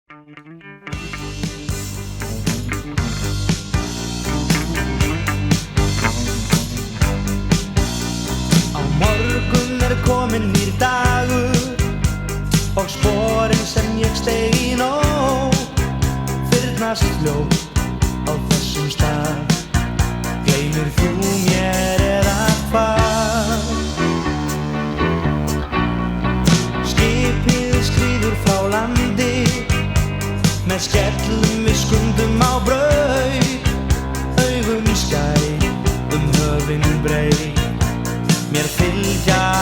Á morgun kominn nýr dagur og sporin sem ég steig í nótt fyrnast fljótt á þessum stað. Gleymir þú mér eða hvað? Skipið skríður frá landi með skellum við skundum á braut, augun skær höfin breið. Mér fylgja